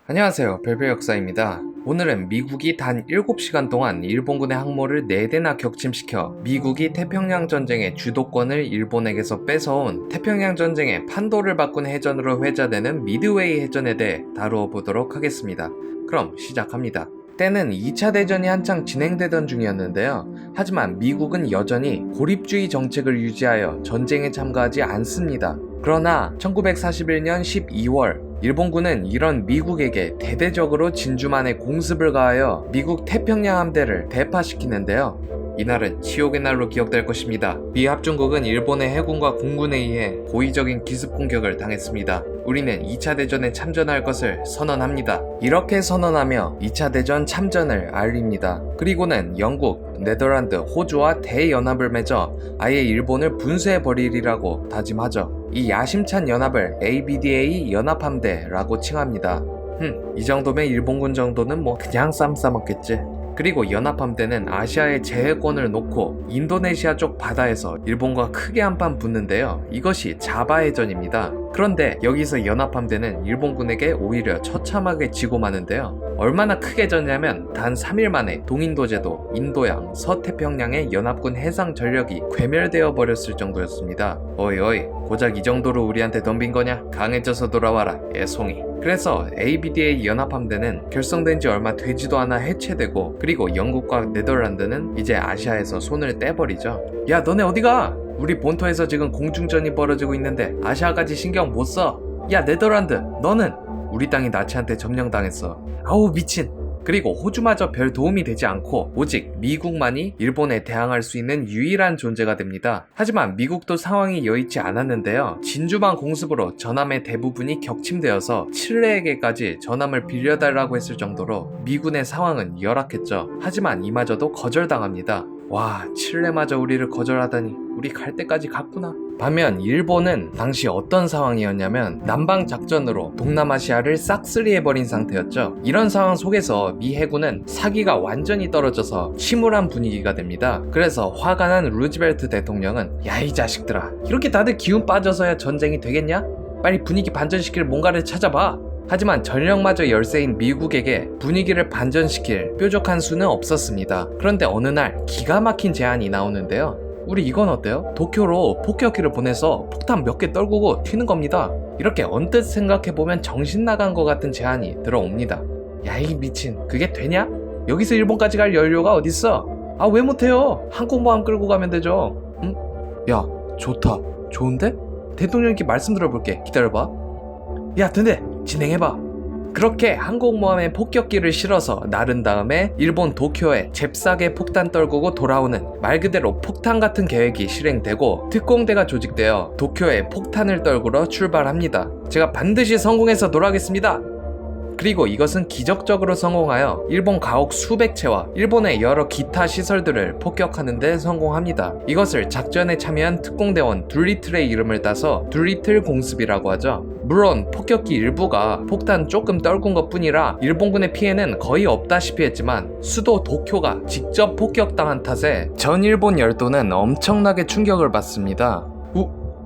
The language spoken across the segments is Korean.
안녕하세요. 별별 역사입니다. 오늘은 미국이 단 7시간 동안 일본군의 항모를 4대나 격침시켜 미국이 태평양 전쟁의 주도권을 일본에게서 뺏어온 태평양 전쟁의 판도를 바꾼 해전으로 회자되는 미드웨이 해전에 대해 다루어 보도록 하겠습니다. 그럼 시작합니다. 때는 2차 대전이 한창 진행되던 중이었는데요. 하지만 미국은 여전히 고립주의 정책을 유지하여 전쟁에 참가하지 않습니다. 그러나 1941년 12월 일본군은 이런 미국에게 대대적으로 진주만의 공습을 가하여 미국 태평양 함대를 대파시키는데요. 이날은 치욕의 날로 기억될 것입니다. 미합중국은 일본의 해군과 공군에 의해 고의적인 기습 공격을 당했습니다. 우리는 2차 대전에 참전할 것을 선언합니다. 이렇게 선언하며 2차 대전 참전을 알립니다. 그리고는 영국, 네덜란드, 호주와 대연합을 맺어 아예 일본을 분쇄해버리리라고 다짐하죠. 이 야심찬 연합을 ABDA 연합함대라고 칭합니다. 이 정도면 일본군 정도는 뭐 그냥 쌈 싸먹겠지. 그리고 연합함대는 아시아의 제해권을 놓고 인도네시아 쪽 바다에서 일본과 크게 한판 붙는데요. 이것이 자바해전입니다. 그런데 여기서 연합함대는 일본군에게 오히려 처참하게 지고 마는데요. 얼마나 크게 졌냐면 단 3일 만에 동인도제도, 인도양, 서태평양의 연합군 해상 전력이 괴멸되어 버렸을 정도였습니다. 어이 고작 이 정도로 우리한테 덤빈 거냐? 강해져서 돌아와라 애송이. 그래서 ABDA 연합함대는 결성된 지 얼마 되지도 않아 해체되고, 그리고 영국과 네덜란드는 이제 아시아에서 손을 떼버리죠. 야 너네 어디가? 우리 본토에서 지금 공중전이 벌어지고 있는데 아시아까지 신경 못 써. 야 네덜란드 너는 우리 땅이 나치한테 점령당했어. 아우 미친. 그리고 호주마저 별 도움이 되지 않고 오직 미국만이 일본에 대항할 수 있는 유일한 존재가 됩니다. 하지만 미국도 상황이 여의치 않았는데요. 진주만 공습으로 전함의 대부분이 격침되어서 칠레에게까지 전함을 빌려달라고 했을 정도로 미군의 상황은 열악했죠. 하지만 이마저도 거절당합니다. 와, 칠레마저 우리를 거절하다니 우리 갈 때까지 갔구나. 반면 일본은 당시 어떤 상황이었냐면 남방작전으로 동남아시아를 싹쓸이해버린 상태였죠. 이런 상황 속에서 미 해군은 사기가 완전히 떨어져서 침울한 분위기가 됩니다. 그래서 화가 난 루즈벨트 대통령은 야 이 자식들아, 이렇게 다들 기운 빠져서야 전쟁이 되겠냐? 빨리 분위기 반전시킬 뭔가를 찾아봐. 하지만 전력마저 열세인 미국에게 분위기를 반전시킬 뾰족한 수는 없었습니다. 그런데 어느 날 기가 막힌 제안이 나오는데요. 우리 이건 어때요? 도쿄로 폭격기를 보내서 폭탄 몇 개 떨구고 튀는 겁니다. 이렇게 언뜻 생각해보면 정신 나간 것 같은 제안이 들어옵니다. 야 이 미친, 그게 되냐? 여기서 일본까지 갈 연료가 어딨어? 아 왜 못해요? 항공모함 끌고 가면 되죠. 응? 야 좋다. 좋은데? 대통령께 말씀 들어볼게. 기다려봐. 야 근데 진행해봐. 그렇게 항공모함에 폭격기를 실어서 나른 다음에 일본 도쿄에 잽싸게 폭탄 떨구고 돌아오는 말 그대로 폭탄 같은 계획이 실행되고 특공대가 조직되어 도쿄에 폭탄을 떨구러 출발합니다. 제가 반드시 성공해서 돌아오겠습니다. 그리고 이것은 기적적으로 성공하여 일본 가옥 수백 채와 일본의 여러 기타 시설들을 폭격하는 데 성공합니다. 이것을 작전에 참여한 특공대원 둘리틀의 이름을 따서 둘리틀 공습이라고 하죠. 물론 폭격기 일부가 폭탄 조금 떨군 것 뿐이라 일본군의 피해는 거의 없다시피 했지만 수도 도쿄가 직접 폭격당한 탓에 전 일본 열도는 엄청나게 충격을 받습니다.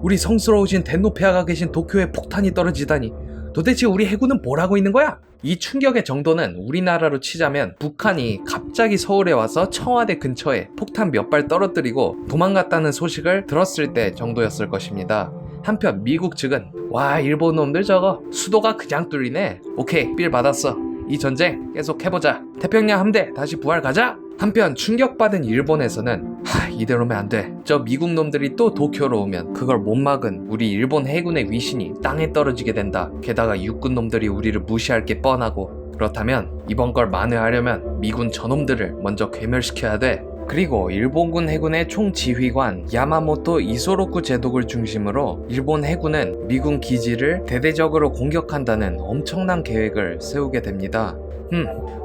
우리 성스러우신 덴노 폐하가 계신 도쿄에 폭탄이 떨어지다니, 도대체 우리 해군은 뭘 하고 있는 거야? 이 충격의 정도는 우리나라로 치자면 북한이 갑자기 서울에 와서 청와대 근처에 폭탄 몇 발 떨어뜨리고 도망갔다는 소식을 들었을 때 정도였을 것입니다. 한편 미국 측은 와 일본 놈들 저거 수도가 그냥 뚫리네. 오케이 빌 받았어. 이 전쟁 계속 해보자. 태평양 함대 다시 부활 가자. 한편 충격받은 일본에서는 이대로면 안 돼. 저 미국 놈들이 또 도쿄로 오면 그걸 못 막은 우리 일본 해군의 위신이 땅에 떨어지게 된다. 게다가 육군 놈들이 우리를 무시할 게 뻔하고. 그렇다면 이번 걸 만회하려면 미군 저놈들을 먼저 괴멸시켜야 돼. 그리고 일본군 해군의 총지휘관 야마모토 이소로쿠 제독을 중심으로 일본 해군은 미군 기지를 대대적으로 공격한다는 엄청난 계획을 세우게 됩니다.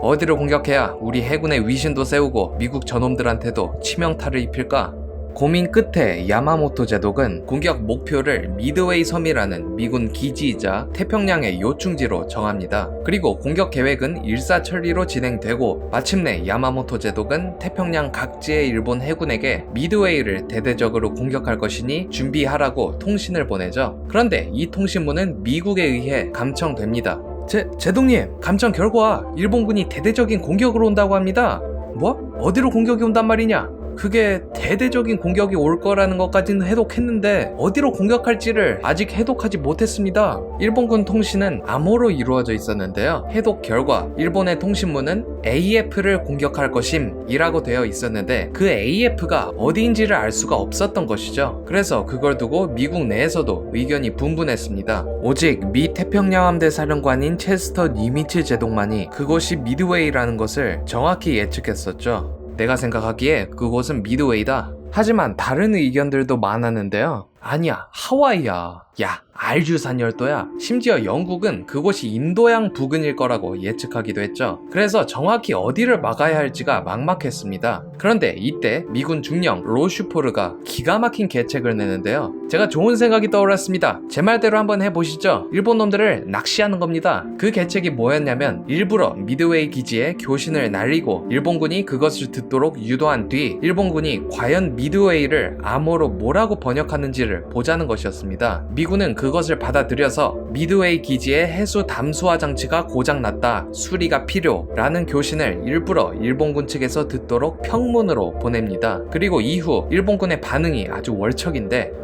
어디를 공격해야 우리 해군의 위신도 세우고 미국 저놈들한테도 치명타를 입힐까? 고민 끝에 야마모토 제독은 공격 목표를 미드웨이 섬이라는 미군 기지이자 태평양의 요충지로 정합니다. 그리고 공격 계획은 일사천리로 진행되고 마침내 야마모토 제독은 태평양 각지의 일본 해군에게 미드웨이를 대대적으로 공격할 것이니 준비하라고 통신을 보내죠. 그런데 이 통신문은 미국에 의해 감청됩니다. 제동님, 감청 결과 일본군이 대대적인 공격으로 온다고 합니다. 뭐? 어디로 공격이 온단 말이냐? 그게 대대적인 공격이 올 거라는 것까지는 해독했는데 어디로 공격할지를 아직 해독하지 못했습니다. 일본군 통신은 암호로 이루어져 있었는데요. 해독 결과 일본의 통신문은 AF를 공격할 것임 이라고 되어 있었는데 그 AF가 어디인지를 알 수가 없었던 것이죠. 그래서 그걸 두고 미국 내에서도 의견이 분분했습니다. 오직 미 태평양 함대 사령관인 체스터 니미츠 제독만이 그곳이 미드웨이라는 것을 정확히 예측했었죠. 내가 생각하기에 그곳은 미드웨이다. 하지만 다른 의견들도 많았는데요. 아니야, 하와이야. 야, 알주산 열도야. 심지어 영국은 그곳이 인도양 부근일 거라고 예측하기도 했죠. 그래서 정확히 어디를 막아야 할지가 막막했습니다. 그런데 이때 미군 중령 로슈포르가 기가 막힌 계책을 내는데요. 제가 좋은 생각이 떠올랐습니다. 제 말대로 한번 해보시죠. 일본 놈들을 낚시하는 겁니다. 그 계책이 뭐였냐면 일부러 미드웨이 기지에 교신을 날리고 일본군이 그것을 듣도록 유도한 뒤 일본군이 과연 미드웨이를 암호로 뭐라고 번역하는지를 보자는 것이었습니다. 미군은 그것을 받아들여서 미드웨이 기지의 해수 담수화 장치가 고장났다, 수리가 필요라는 교신을 일부러 일본군 측에서 듣도록 평문으로 보냅니다. 그리고 이후 일본군의 반응이 아주 월척인데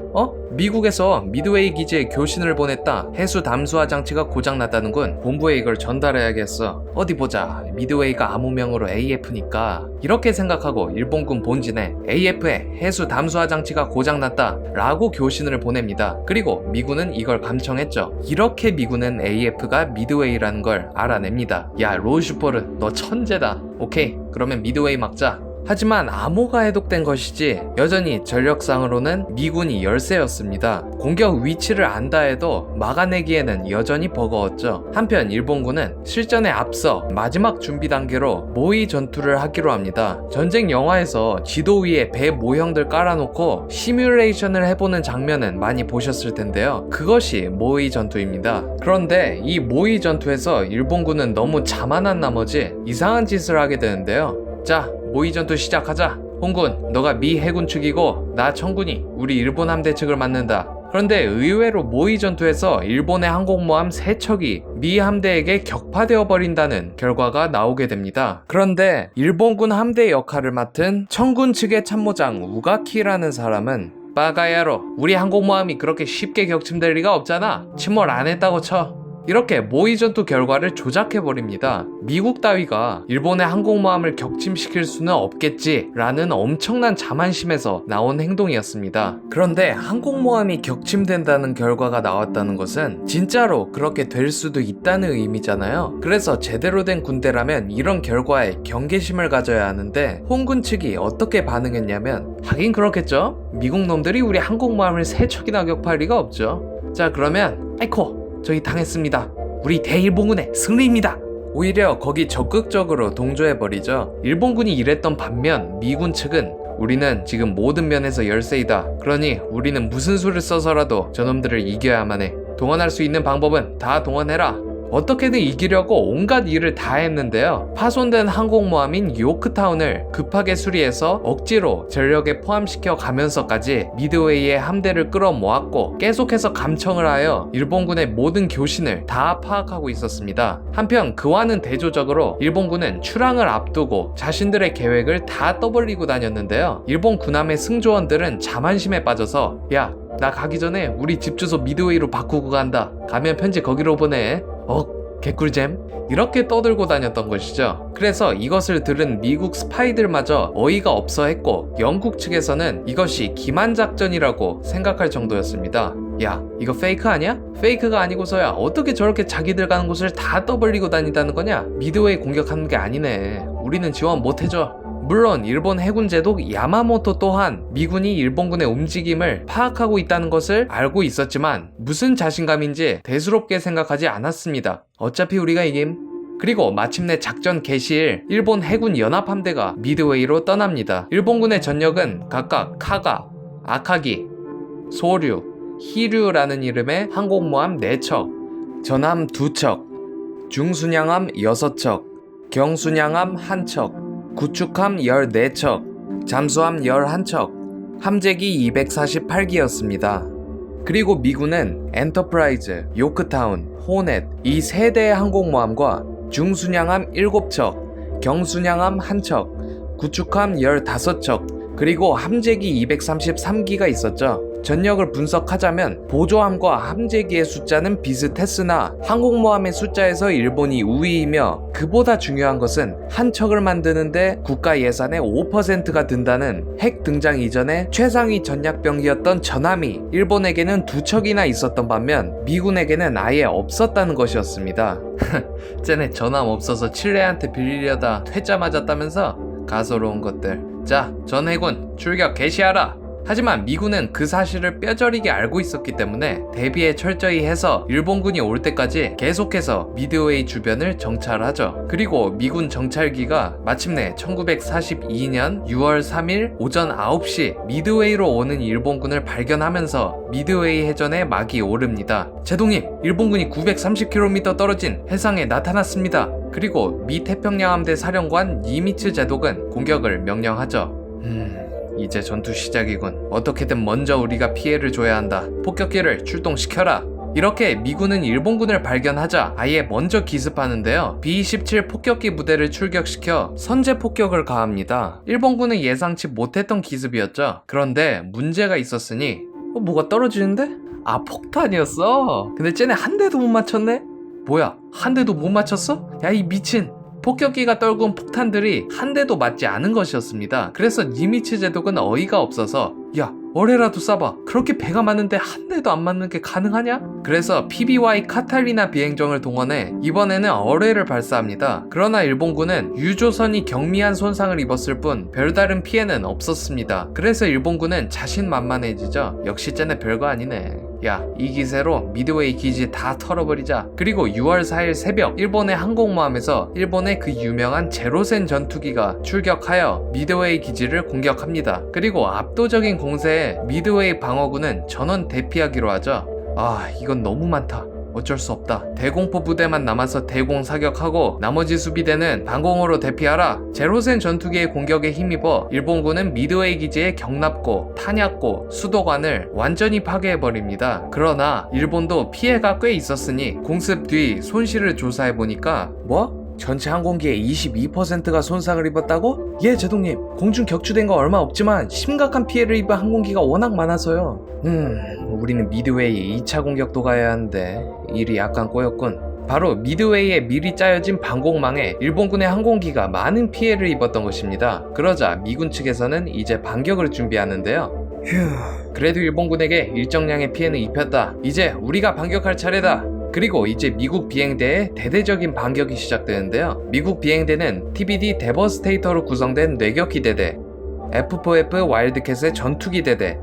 미국에서 미드웨이 기지에 교신을 보냈다. 해수 담수화 장치가 고장났다는군. 본부에 이걸 전달해야겠어. 어디 보자. 미드웨이가 암호명으로 AF니까. 이렇게 생각하고 일본군 본진에 AF에 해수 담수화 장치가 고장났다 라고 교신을 보냅니다. 그리고 미군은 이걸 감청했죠. 이렇게 미군은 AF가 미드웨이라는 걸 알아냅니다. 야, 로슈포르, 너 천재다. 오케이, 그러면 미드웨이 막자. 하지만 암호가 해독된 것이지 여전히 전력상으로는 미군이 열세였습니다. 공격 위치를 안다 해도 막아내기에는 여전히 버거웠죠. 한편 일본군은 실전에 앞서 마지막 준비 단계로 모의 전투를 하기로 합니다. 전쟁 영화에서 지도 위에 배 모형들 깔아놓고 시뮬레이션을 해보는 장면은 많이 보셨을 텐데요. 그것이 모의 전투입니다. 그런데 이 모의 전투에서 일본군은 너무 자만한 나머지 이상한 짓을 하게 되는데요. 자, 모의 전투 시작하자. 홍군, 너가 미 해군 측이고 나 청군이 우리 일본 함대 측을 맡는다. 그런데 의외로 모의 전투에서 일본의 항공모함 3척이 미 함대에게 격파되어 버린다는 결과가 나오게 됩니다. 그런데 일본군 함대 역할을 맡은 청군 측의 참모장 우가키라는 사람은 빠가야로, 우리 항공모함이 그렇게 쉽게 격침될 리가 없잖아. 침몰 안 했다고 쳐. 이렇게 모의 전투 결과를 조작해버립니다. 미국 따위가 일본의 항공모함을 격침시킬 수는 없겠지라는 엄청난 자만심에서 나온 행동이었습니다. 그런데 항공모함이 격침된다는 결과가 나왔다는 것은 진짜로 그렇게 될 수도 있다는 의미잖아요. 그래서 제대로 된 군대라면 이런 결과에 경계심을 가져야 하는데 홍군 측이 어떻게 반응했냐면 하긴 그렇겠죠? 미국 놈들이 우리 항공모함을 3척이나 격파할 리가 없죠. 자, 그러면 아이코, 저희 당했습니다. 우리 대일본군의 승리입니다. 오히려 거기 적극적으로 동조해버리죠. 일본군이 이랬던 반면 미군 측은 우리는 지금 모든 면에서 열세이다. 그러니 우리는 무슨 수를 써서라도 저놈들을 이겨야만 해. 동원할 수 있는 방법은 다 동원해라. 어떻게든 이기려고 온갖 일을 다 했는데요. 파손된 항공모함인 요크타운을 급하게 수리해서 억지로 전력에 포함시켜 가면서까지 미드웨이의 함대를 끌어모았고 계속해서 감청을 하여 일본군의 모든 교신을 다 파악하고 있었습니다. 한편 그와는 대조적으로 일본군은 출항을 앞두고 자신들의 계획을 다 떠벌리고 다녔는데요. 일본 군함의 승조원들은 자만심에 빠져서 야, 나 가기 전에 우리 집 주소 미드웨이로 바꾸고 간다. 가면 편지 거기로 보내. 개꿀잼? 이렇게 떠들고 다녔던 것이죠. 그래서 이것을 들은 미국 스파이들마저 어이가 없어 했고 영국 측에서는 이것이 기만작전이라고 생각할 정도였습니다. 야, 이거 페이크 아니야? 페이크가 아니고서야 어떻게 저렇게 자기들 가는 곳을 다 떠벌리고 다닌다는 거냐? 미드웨이 공격하는 게 아니네. 우리는 지원 못해줘. 물론 일본 해군 제독 야마모토 또한 미군이 일본군의 움직임을 파악하고 있다는 것을 알고 있었지만 무슨 자신감인지 대수롭게 생각하지 않았습니다. 어차피 우리가 이김. 그리고 마침내 작전 개시일 일본 해군 연합함대가 미드웨이로 떠납니다. 일본군의 전력은 각각 카가, 아카기, 소류, 히류라는 이름의 항공모함 4척, 전함 2척, 중순양함 6척, 경순양함 1척, 구축함 14척, 잠수함 11척, 함재기 248기였습니다. 그리고 미군은 엔터프라이즈, 요크타운, 호넷 이 세 대의 항공모함과 중순양함 7척, 경순양함 1척, 구축함 15척, 그리고 함재기 233기가 있었죠. 전력을 분석하자면 보조함과 함재기의 숫자는 비슷했으나 항공모함의 숫자에서 일본이 우위이며 그보다 중요한 것은 한 척을 만드는데 국가 예산의 5%가 든다는 핵 등장 이전에 최상위 전략병기였던 전함이 일본에게는 2척이나 있었던 반면 미군에게는 아예 없었다는 것이었습니다. 쟤네 전함 없어서 칠레한테 빌리려다 퇴짜 맞았다면서? 가소로운 것들. 자, 전 해군 출격 개시하라. 하지만 미군은 그 사실을 뼈저리게 알고 있었기 때문에 대비에 철저히 해서 일본군이 올 때까지 계속해서 미드웨이 주변을 정찰하죠. 그리고 미군 정찰기가 마침내 1942년 6월 3일 오전 9시 미드웨이로 오는 일본군을 발견하면서 미드웨이 해전에 막이 오릅니다. 제동님, 일본군이 930km 떨어진 해상에 나타났습니다. 그리고 미 태평양 함대 사령관 니미츠 제독은 공격을 명령하죠. 이제 전투 시작이군. 어떻게든 먼저 우리가 피해를 줘야 한다. 폭격기를 출동시켜라. 이렇게 미군은 일본군을 발견하자 아예 먼저 기습하는데요. B-27 폭격기 부대를 출격시켜 선제 폭격을 가합니다. 일본군은 예상치 못했던 기습이었죠. 그런데 문제가 있었으니 뭐가 떨어지는데? 아, 폭탄이었어. 근데 쟤네 한 대도 못 맞췄네? 뭐야, 한 대도 못 맞췄어? 야, 이 미친. 폭격기가 떨군 폭탄들이 한 대도 맞지 않은 것이었습니다. 그래서 니미츠 제독은 어이가 없어서 야, 어뢰라도 쏴봐. 그렇게 배가 많은데 한 대도 안 맞는 게 가능하냐? 그래서 PBY 카탈리나 비행정을 동원해 이번에는 어뢰를 발사합니다. 그러나 일본군은 유조선이 경미한 손상을 입었을 뿐 별다른 피해는 없었습니다. 그래서 일본군은 자신만만해지죠. 역시 쟤네 별거 아니네. 야, 이 기세로 미드웨이 기지 다 털어버리자. 그리고 6월 4일 새벽 일본의 항공모함에서 일본의 그 유명한 제로센 전투기가 출격하여 미드웨이 기지를 공격합니다. 그리고 압도적인 공세에 미드웨이 방어군은 전원 대피하기로 하죠. 아, 이건 너무 많다. 어쩔 수 없다. 대공포 부대만 남아서 대공 사격하고 나머지 수비대는 방공호로 대피하라. 제로센 전투기의 공격에 힘입어 일본군은 미드웨이 기지의 경납고, 탄약고, 수도관을 완전히 파괴해버립니다. 그러나 일본도 피해가 꽤 있었으니 공습 뒤 손실을 조사해보니까 뭐? 전체 항공기의 22%가 손상을 입었다고? 예, 제동님. 공중 격추된 거 얼마 없지만 심각한 피해를 입은 항공기가 워낙 많아서요. 우리는 미드웨이 2차 공격도 가야 하는데 일이 약간 꼬였군. 바로 미드웨이에 미리 짜여진 방공망에 일본군의 항공기가 많은 피해를 입었던 것입니다. 그러자 미군 측에서는 이제 반격을 준비하는데요. 그래도 일본군에게 일정량의 피해는 입혔다. 이제 우리가 반격할 차례다. 그리고 이제 미국 비행대의 대대적인 반격이 시작되는데요. 미국 비행대는 TBD 데버스테이터로 구성된 뇌격기 대대, F4F 와일드캣의 전투기 대대,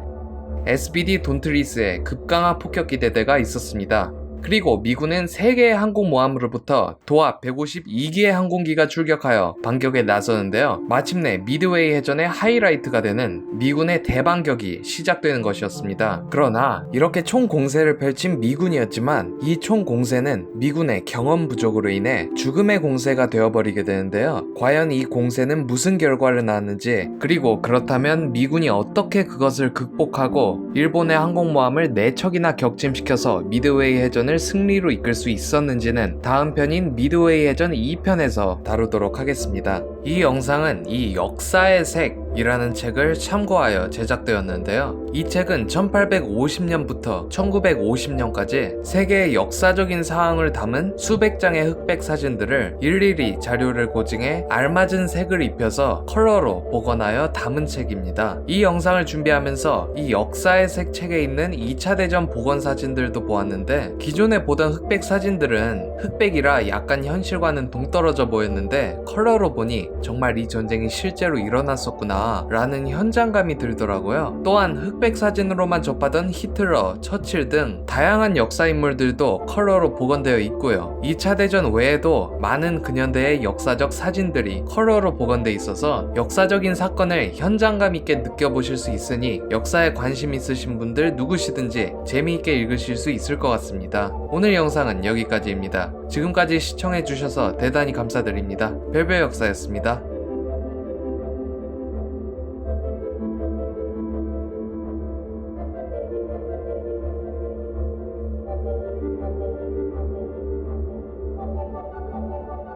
SBD 돈트리스의 급강화 폭격기 대대가 있었습니다. 그리고 미군은 3개의 항공모함으로부터 도합 152기의 항공기가 출격하여 반격에 나서는데요. 마침내 미드웨이 해전의 하이라이트가 되는 미군의 대반격이 시작되는 것이었습니다. 그러나 이렇게 총공세를 펼친 미군이었지만 이 총공세는 미군의 경험 부족으로 인해 죽음의 공세가 되어버리게 되는데요. 과연 이 공세는 무슨 결과를 낳았는지, 그리고 그렇다면 미군이 어떻게 그것을 극복하고 일본의 항공모함을 4척이나 격침시켜서 미드웨이 해전을 승리로 이끌 수 있었는지는 다음 편인 미드웨이 해전 2편에서 다루도록 하겠습니다. 이 영상은 이 역사의 색이라는 책을 참고하여 제작되었는데요. 이 책은 1850년부터 1950년까지 세계의 역사적인 사항을 담은 수백 장의 흑백 사진들을 일일이 자료를 고증해 알맞은 색을 입혀서 컬러로 복원하여 담은 책입니다. 이 영상을 준비하면서 이 역사의 색 책에 있는 2차 대전 복원 사진들도 보았는데 기존에 보던 흑백 사진들은 흑백이라 약간 현실과는 동떨어져 보였는데 컬러로 보니 정말 이 전쟁이 실제로 일어났었구나 라는 현장감이 들더라고요. 또한 흑백 사진으로만 접하던 히틀러, 처칠 등 다양한 역사 인물들도 컬러로 복원되어 있고요. 2차 대전 외에도 많은 근현대의 역사적 사진들이 컬러로 복원되어 있어서 역사적인 사건을 현장감 있게 느껴보실 수 있으니 역사에 관심 있으신 분들 누구시든지 재미있게 읽으실 수 있을 것 같습니다. 오늘 영상은 여기까지입니다. 지금까지 시청해주셔서 대단히 감사드립니다. 별별 역사였습니다.